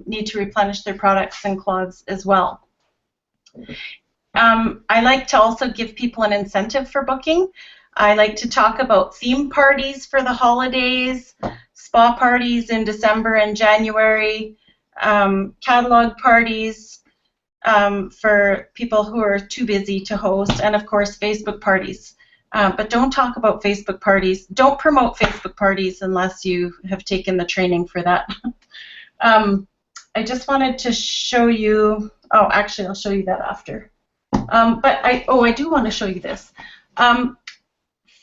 S3: need to replenish their products and cloths as well. I like to also give people an incentive for booking. I like to talk about theme parties for the holidays, spa parties in December and January, catalog parties for people who are too busy to host, and of course Facebook parties. But don't talk about Facebook parties. Don't promote Facebook parties unless you have taken the training for that. I just wanted to show you, oh, actually I'll show you that after. But I do want to show you this.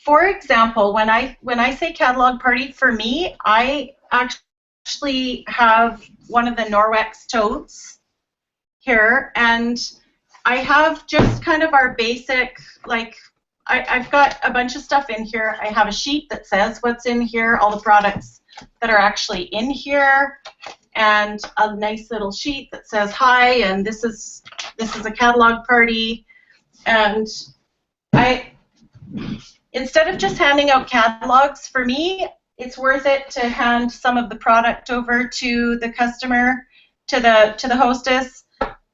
S3: For example, when I say catalog party, for me, I actually have one of the Norwex totes here, and I have just kind of our basic, like, I've got a bunch of stuff in here. I have a sheet that says what's in here, all the products that are actually in here, and a nice little sheet that says hi, and this is a catalog party. And instead of just handing out catalogs, for me, it's worth it to hand some of the product over to the customer, to the hostess,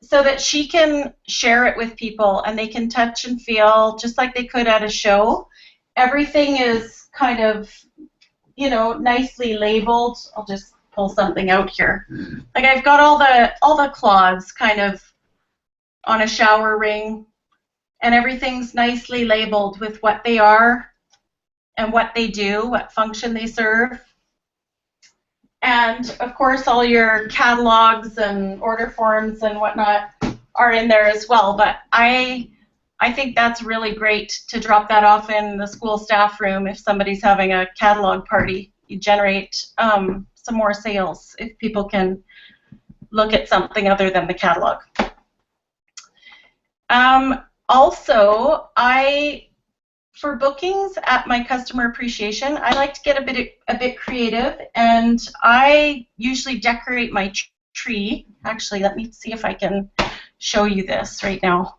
S3: so that she can share it with people and they can touch and feel just like they could at a show. Everything is kind of, you know, nicely labeled. I'll just pull something out here. Like, I've got all the cloths kind of on a shower ring, and everything's nicely labeled with what they are and what they do, what function they serve. And of course, all your catalogs and order forms and whatnot are in there as well. But I think that's really great to drop that off in the school staff room if somebody's having a catalog party. You generate some more sales if people can look at something other than the catalog. Also, for bookings at my customer appreciation, I like to get a bit creative, and I usually decorate my tree. Actually, let me see if I can show you this right now.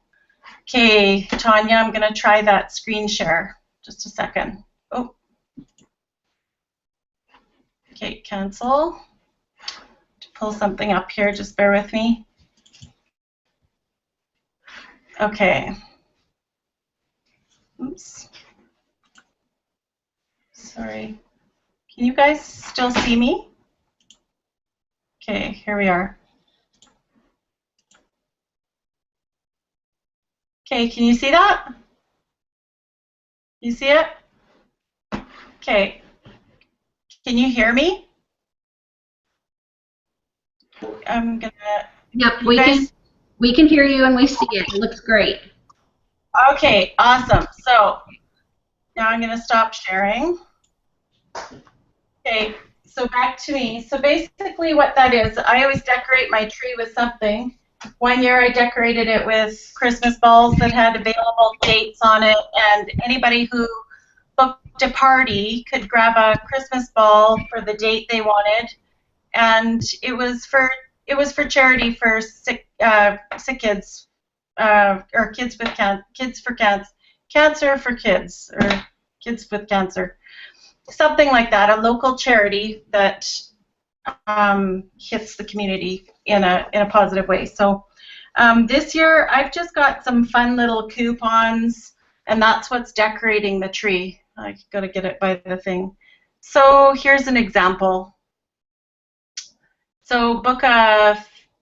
S3: Okay, Tonya, I'm going to try that screen share. Just a second. Oh. Okay, cancel. To pull something up here, just bear with me. Okay. Oops. Sorry. Can you guys still see me? Okay, here we are. Okay, can you see that? You see it? Okay. Can you hear me? I'm gonna.
S1: Yep, we can hear you and we see it. It looks great.
S3: Okay, awesome. So now I'm gonna stop sharing. Okay, so back to me. So basically what that is, I always decorate my tree with something. One year I decorated it with Christmas balls that had available dates on it, and anybody who booked a party could grab a Christmas ball for the date they wanted, and it was for charity for sick kids, or kids with cancer for kids, or kids with cancer. Something like that, a local charity that hits the community in a positive way. So this year I've just got some fun little coupons, and that's what's decorating the tree. I gotta get it by the thing. So here's an example. So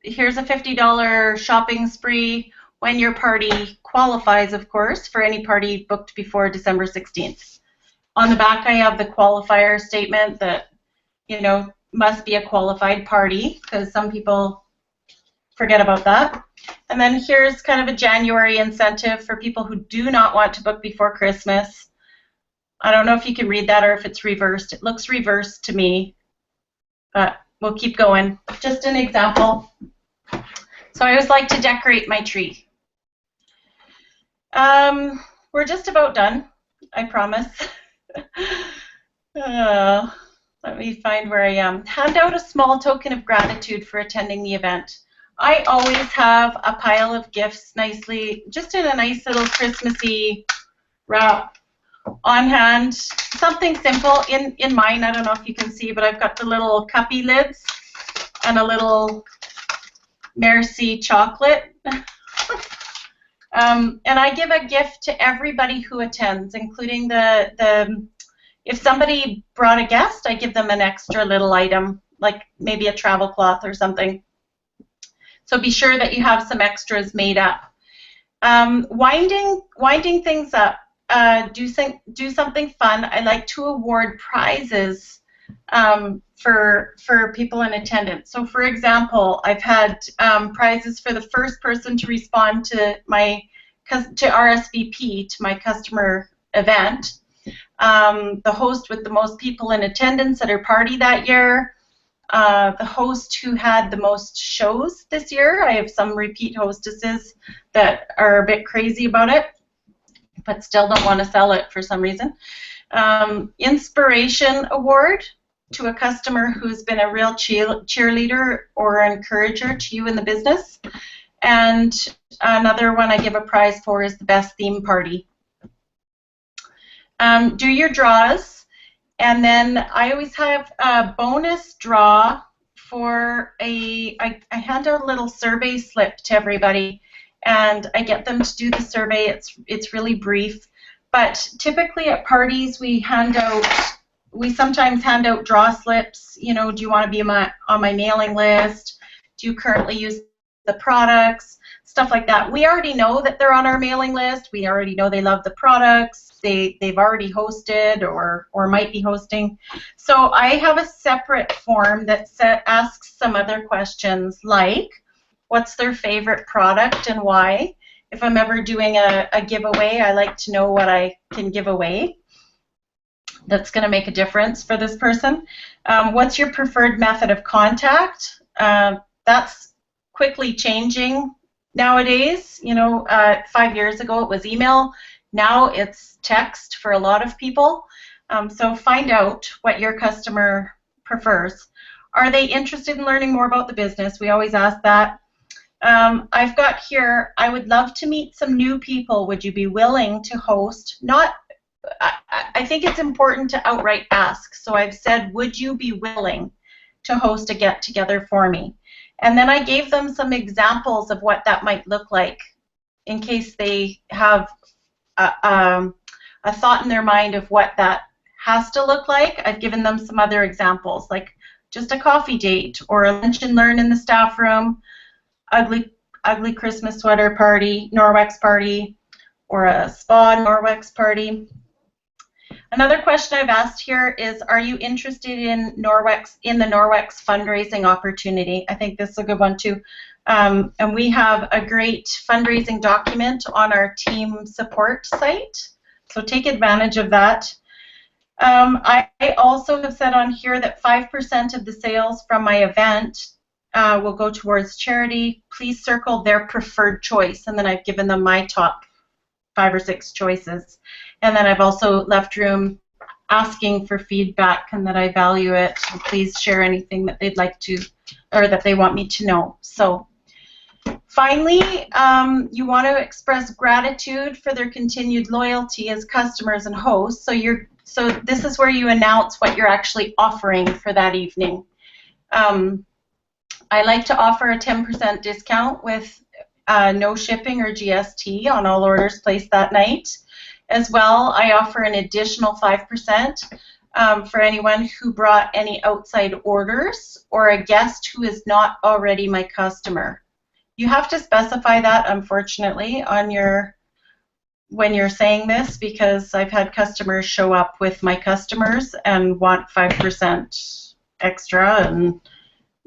S3: here's a $50 shopping spree when your party qualifies, of course, for any party booked before December 16th. On the back, I have the qualifier statement that, must be a qualified party, because some people forget about that. And then here's kind of a January incentive for people who do not want to book before Christmas. I don't know if you can read that or if it's reversed. It looks reversed to me, but we'll keep going. Just an example. So I always like to decorate my tree. We're just about done, I promise. Let me find where I am. Hand out a small token of gratitude for attending the event. I always have a pile of gifts nicely, just in a nice little Christmassy wrap on hand. Something simple. In mine, I don't know if you can see, but I've got the little cuppy lids and a little Merci chocolate. And I give a gift to everybody who attends, including if somebody brought a guest, I give them an extra little item, like maybe a travel cloth or something. So be sure that you have some extras made up. Winding things up, do something fun. I like to award prizes for people in attendance. So for example, I've had prizes for the first person to respond to RSVP to my customer event, the host with the most people in attendance at her party that year, the host who had the most shows this year. I have some repeat hostesses that are a bit crazy about it, but still don't want to sell it for some reason. Inspiration award to a customer who's been a real cheerleader or encourager to you in the business. And another one I give a prize for is the best theme party. Do your draws, and then I always have a bonus draw for I hand out a little survey slip to everybody, and I get them to do the survey. It's really brief, but typically at parties we sometimes hand out draw slips. Do you want to be on my mailing list? Do you currently use the products, stuff like that. We already know that they're on our mailing list. We already know they love the products. They've already hosted or might be hosting. So I have a separate form that asks some other questions like, what's their favorite product and why? If I'm ever doing a giveaway, I like to know what I can give away that's going to make a difference for this person. What's your preferred method of contact? That's quickly changing nowadays. 5 years ago it was email. Now it's text for a lot of people. So find out what your customer prefers. Are they interested in learning more about the business? We always ask that. I've got here, I would love to meet some new people. Would you be willing to host? I think it's important to outright ask. So I've said, would you be willing to host a get-together for me? And then I gave them some examples of what that might look like in case they have a thought in their mind of what that has to look like. I've given them some other examples, like just a coffee date or a lunch and learn in the staff room, ugly Christmas sweater party, Norwex party, or a spa Norwex party. Another question I've asked here is, are you interested in the Norwex fundraising opportunity? I think this is a good one too. And we have a great fundraising document on our team support site, so take advantage of that. I also have said on here that 5% of the sales from my event will go towards charity. Please circle their preferred choice, and then I've given them my top 5 or 6 choices. And then I've also left room asking for feedback and that I value it. So please share anything that they'd like to, or that they want me to know. So finally, you want to express gratitude for their continued loyalty as customers and hosts. So this is where you announce what you're actually offering for that evening. I like to offer a 10% discount with no shipping or GST on all orders placed that night. As well, I offer an additional 5% for anyone who brought any outside orders or a guest who is not already my customer. You have to specify that, unfortunately, on when you're saying this, because I've had customers show up with my customers and want 5% extra, and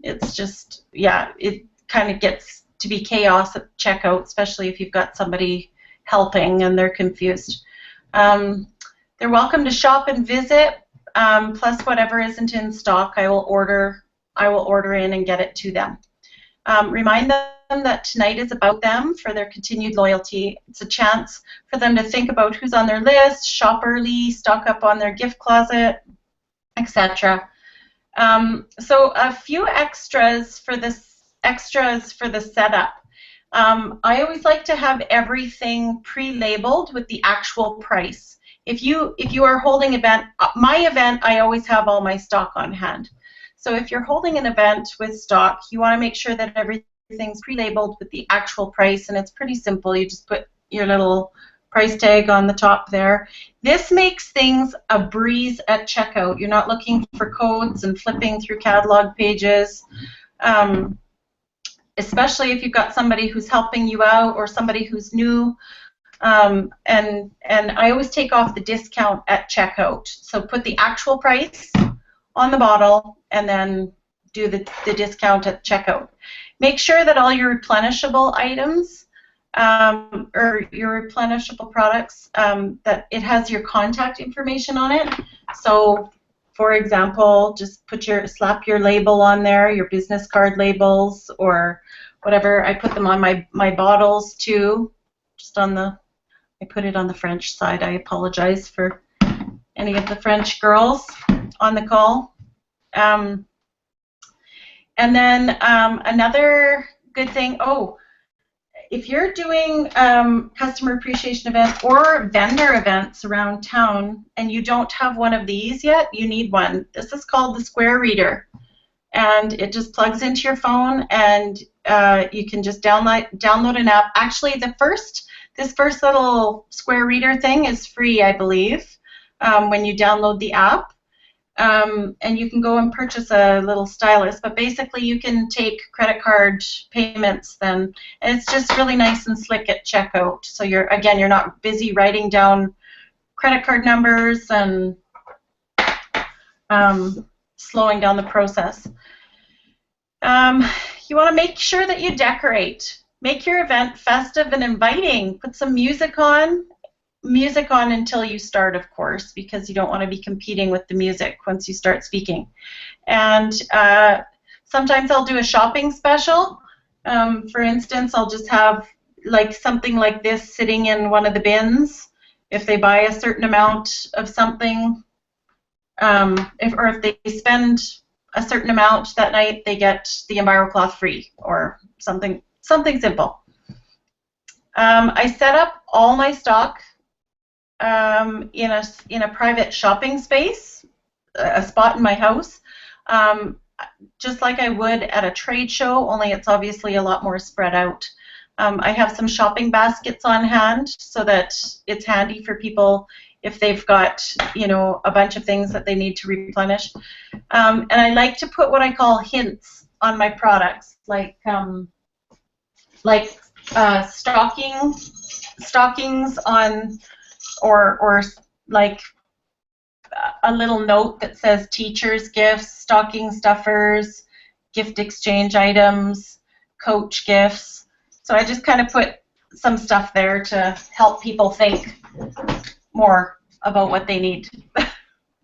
S3: it's just, yeah, it kind of gets to be chaos at checkout, especially if you've got somebody helping and they're confused. They're welcome to shop and visit, plus whatever isn't in stock, I will order in and get it to them. Remind them that tonight is about them for their continued loyalty. It's a chance for them to think about who's on their list, shop early, stock up on their gift closet, etc. So a few extras for the setup. I always like to have everything pre-labeled with the actual price. If you are holding my event, I always have all my stock on hand. So if you're holding an event with stock, you want to make sure that everything's pre-labeled with the actual price, and it's pretty simple. You just put your little price tag on the top there. This makes things a breeze at checkout. You're not looking for codes and flipping through catalog pages. Especially if you've got somebody who's helping you out or somebody who's new. And I always take off the discount at checkout. So put the actual price on the bottle and then do the discount at checkout. Make sure that all your replenishable items or your replenishable products, that it has your contact information on it. So for example, just slap your label on there, your business card labels or whatever. I put them on my bottles too, just on I put it on the French side. I apologize for any of the French girls on the call. And then another good thing, if you're doing customer appreciation events or vendor events around town and you don't have one of these yet, you need one. This is called the Square Reader, and it just plugs into your phone, and you can just download an app. Actually, this first little Square Reader thing is free, I believe, when you download the app. and you can go and purchase a little stylus, but basically you can take credit card payments then, and it's just really nice and slick at checkout. So you're not busy writing down credit card numbers and slowing down the process. You want to make sure that you decorate. Make your event festive and inviting. Put some music on. Music on until you start, of course, because you don't want to be competing with the music once you start speaking. And sometimes I'll do a shopping special. For instance, I'll just have like something like this sitting in one of the bins. If they buy a certain amount of something, if they spend a certain amount that night, they get the EnviroCloth free, or something simple. I set up all my stock in a private shopping space, a spot in my house, just like I would at a trade show, only it's obviously a lot more spread out. I have some shopping baskets on hand so that it's handy for people if they've got, a bunch of things that they need to replenish. And I like to put what I call hints on my products, like stockings on, or like a little note that says teachers' gifts, stocking stuffers, gift exchange items, coach gifts. So I just kind of put some stuff there to help people think more about what they need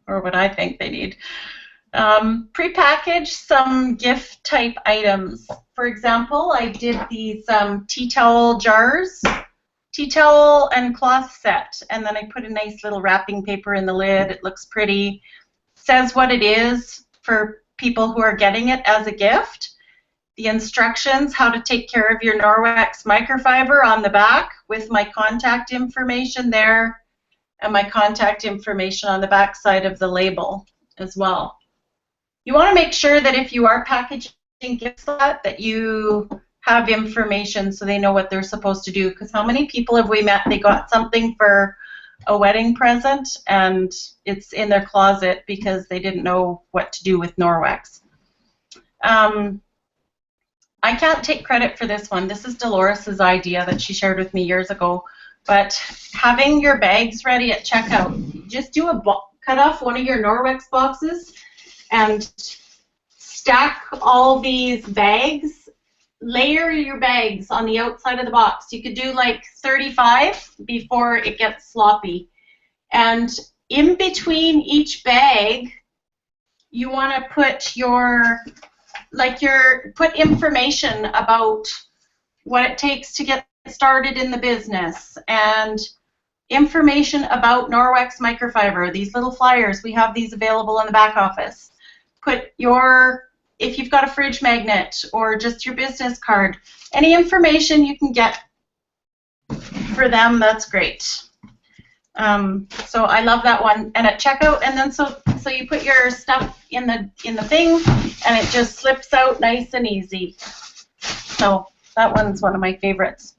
S3: or what I think they need. Prepackage some gift type items. For example, I did these tea towel jars, tea towel and cloth set, and then I put a nice little wrapping paper in the lid. It looks pretty. Says what it is for people who are getting it as a gift. The instructions, how to take care of your Norwex microfiber on the back with my contact information there, and my contact information on the back side of the label as well. You want to make sure that if you are packaging gifts that you have information so they know what they're supposed to do, because how many people have we met, they got something for a wedding present and it's in their closet because they didn't know what to do with Norwex. I can't take credit for this one. This is Dolores's idea that she shared with me years ago. But having your bags ready at checkout, just cut off one of your Norwex boxes and stack all these bags. Layer your bags on the outside of the box. You could do like 35 before it gets sloppy. And in between each bag, you want to put put information about what it takes to get started in the business, and information about Norwex microfiber. These little flyers, we have these available in the back office. If you've got a fridge magnet or just your business card, any information you can get for them, that's great. So I love that one. And at checkout, and then so you put your stuff in the thing, and it just slips out nice and easy. So that one's one of my favorites.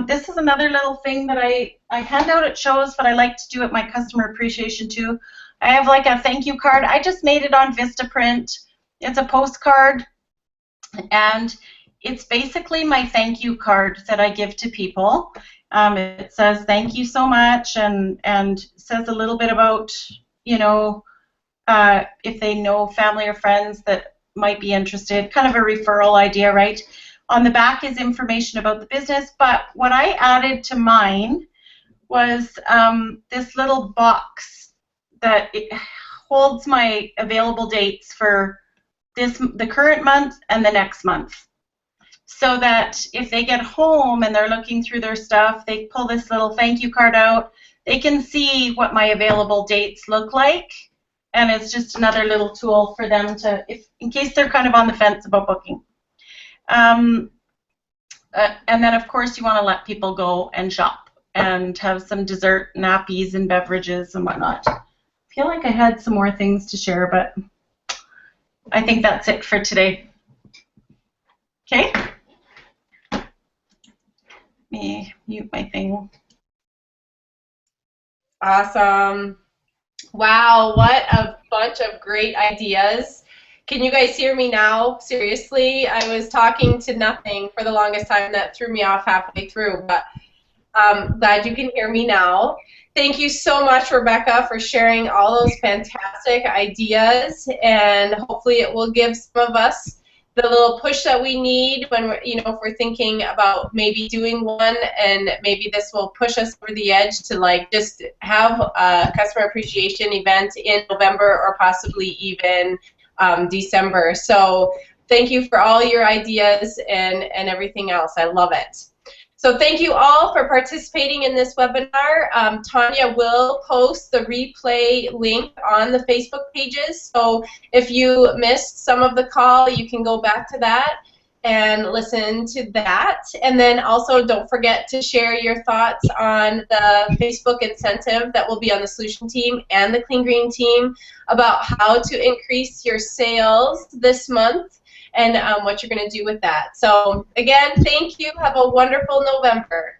S3: This is another little thing that I hand out at shows, but I like to do at my customer appreciation too. I have like a thank you card. I just made it on Vistaprint. It's a postcard, and it's basically my thank you card that I give to people. It says thank you so much, and says a little bit about, if they know family or friends that might be interested, kind of a referral idea, right? On the back is information about the business, but what I added to mine was this little box that it holds my available dates for the current month and the next month. So that if they get home and they're looking through their stuff, they pull this little thank you card out, they can see what my available dates look like, and it's just another little tool for them to, in case they're kind of on the fence about booking. And then of course you want to let people go and shop and have some dessert, nappies, and beverages and whatnot. I feel like I had some more things to share, but I think that's it for today. Okay? Let me mute my thing.
S2: Awesome. Wow, what a bunch of great ideas. Can you guys hear me now? Seriously, I was talking to nothing for the longest time. That threw me off halfway through, but glad you can hear me now. Thank you so much, Rebecca, for sharing all those fantastic ideas, and hopefully it will give some of us the little push that we need when we're, you know, if we're thinking about maybe doing one, and maybe this will push us over the edge to like just have a customer appreciation event in November or possibly even December. So thank you for all your ideas and everything else. I love it. So thank you all for participating in this webinar. Tonya will post the replay link on the Facebook pages. So if you missed some of the call, you can go back to that and listen to that. And then also don't forget to share your thoughts on the Facebook incentive that will be on the solution team and the Clean Green team about how to increase your sales this month and what you're going to do with that. So again, thank you. Have a wonderful November.